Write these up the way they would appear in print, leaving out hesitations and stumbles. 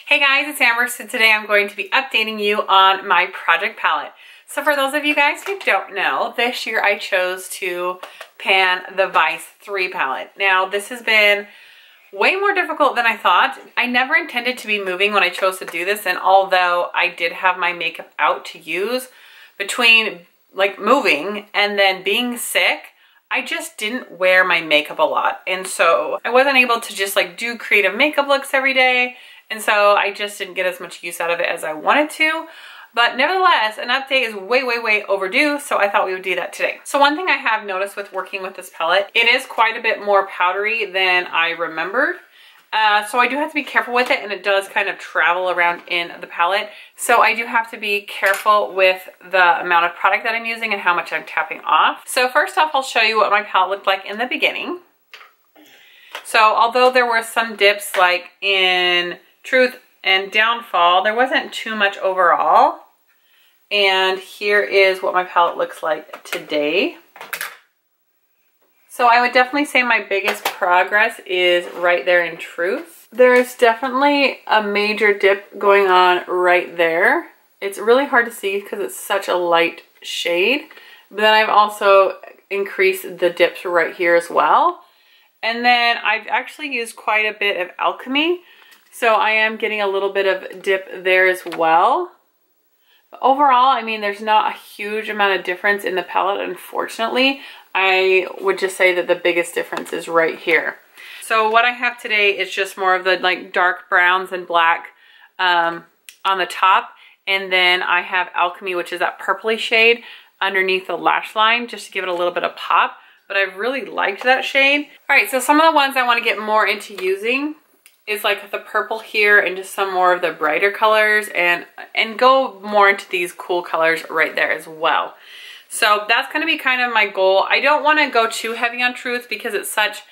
Hey guys, it's Amber. So today I'm going to be updating you on my project palette. So for those of you guys who don't know, this year I chose to pan the Vice 3 palette. Now this has been way more difficult than I thought. I never intended to be moving when I chose to do this, and although I did have my makeup out to use, between like moving and then being sick, I just didn't wear my makeup a lot. And so I wasn't able to just like do creative makeup looks every day. And so I just didn't get as much use out of it as I wanted to. But nevertheless, an update is way overdue, so I thought we would do that today. So one thing I have noticed with working with this palette, it is quite a bit more powdery than I remembered. So I do have to be careful with it, and it does kind of travel around in the palette. So I do have to be careful with the amount of product that I'm using and how much I'm tapping off. So first off, I'll show you what my palette looked like in the beginning. So although there were some dips like in Truth and Downfall, there wasn't too much overall. And here is what my palette looks like today. So I would definitely say my biggest progress is right there in Truth. There is definitely a major dip going on right there. It's really hard to see because it's such a light shade. But then I've also increased the dips right here as well. And then I've actually used quite a bit of Alchemy. So I am getting a little bit of dip there as well. But overall, I mean, there's not a huge amount of difference in the palette, unfortunately. I would just say that the biggest difference is right here. So what I have today is just more of the like dark browns and black on the top. And then I have Alchemy, which is that purpley shade underneath the lash line, just to give it a little bit of pop. But I've really liked that shade. All right, so some of the ones I want to get more into using is like the purple here and just some more of the brighter colors, and go more into these cool colors right there as well. So that's going to be kind of my goal. I don't want to go too heavy on Truth because it's such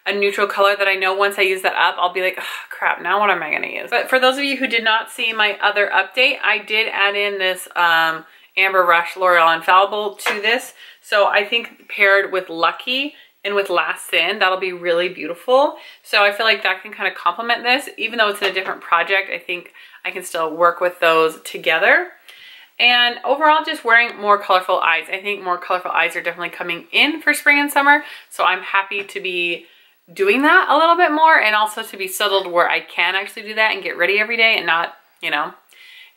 a neutral color that I know once I use that up, I'll be like, oh, crap, now what am I going to use? But for those of you who did not see my other update, I did add in this Amber Rush L'Oreal Infallible to this. So I think paired with Lucky and with Last Sin, that'll be really beautiful. So I feel like that can kind of complement this. Even though it's in a different project, I think I can still work with those together. And overall, just wearing more colorful eyes. I think more colorful eyes are definitely coming in for spring and summer. So I'm happy to be doing that a little bit more, and also to be settled where I can actually do that and get ready every day and not, you know,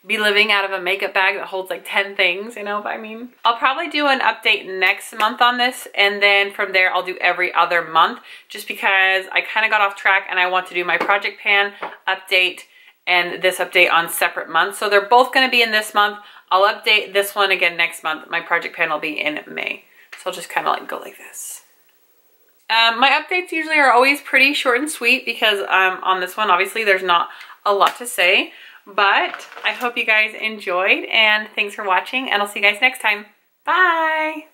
be living out of a makeup bag that holds like 10 things, you know what I mean? I'll probably do an update next month on this, and then from there I'll do every other month, just because I kind of got off track and I want to do my project pan update and this update on separate months. So they're both going to be in this month. I'll update this one again next month. My project pan will be in May. So I'll just kind of like go like this. My updates usually are always pretty short and sweet because on this one, obviously there's not a lot to say. But I hope you guys enjoyed, and thanks for watching, and I'll see you guys next time. Bye!